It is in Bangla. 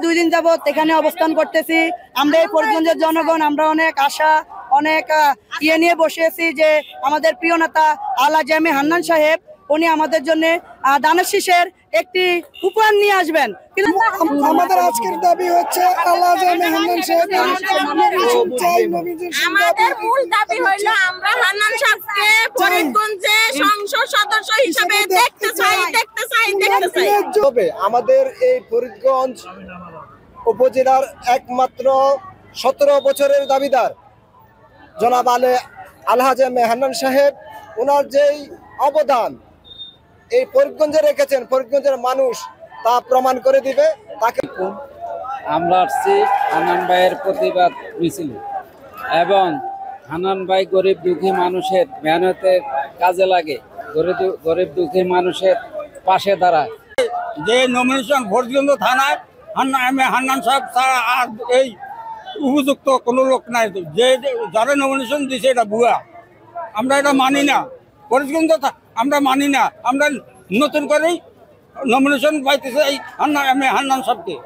2 দিন যাবত এখানে অবস্থান করতেছি। আমরা এই ফরিদগঞ্জের জনগণ আমরা অনেক আশা অনেক ইয়ে নিয়ে বসে আছি যে আমাদের প্রিয় নেতা আলহাজি এম এ হান্নান সাহেব উনি আমাদের জন্য দানের শীষের একটি উপহার নিয়ে আসবেন। কিন্তু আমাদের আজকের দাবি হচ্ছে আলহাজি এম এ হান্নান সাহেবের আমাদের মূল দাবি হইল আমরা হান্নান সাহেবকে ফরিদগঞ্জে সংসদ সদস্য হিসেবে দেখতে চাই। তবে আমাদের এই ফরিদগঞ্জ উপজেলার একমাত্র 17 বছরের দাবিদার জনাব আলহাজি এম এ হান্নান সাহেব, ওনার যেই অবদান এই ফরিদগঞ্জে রেখেছেন, ফরিদগঞ্জের মানুষ তা প্রমাণ করে দিবে। তাকে আমরা আসছি হান্নান ভাইয়ের প্রতিবাদ মিছিল এবং হান্নান ভাই গরিব দুঃখী মানুষের মেহনতের কাজে লাগে, গরিব দুঃখী মানুষের পাশে দাঁড়ায়। যে নমিনেশন ফরিদগঞ্জ থানায় হান্নান সাহেব ছাড়া আর এই উপযুক্ত কোনো লোক নাই। যে যারা নমিনেশন দিছে এটা ভুয়া, আমরা এটা মানি না। ফরিদগঞ্জ আমরা মানি না, আমরা নতুন করেই নমিনেশন পাইতেছে এই হান্নান সাহেবকে।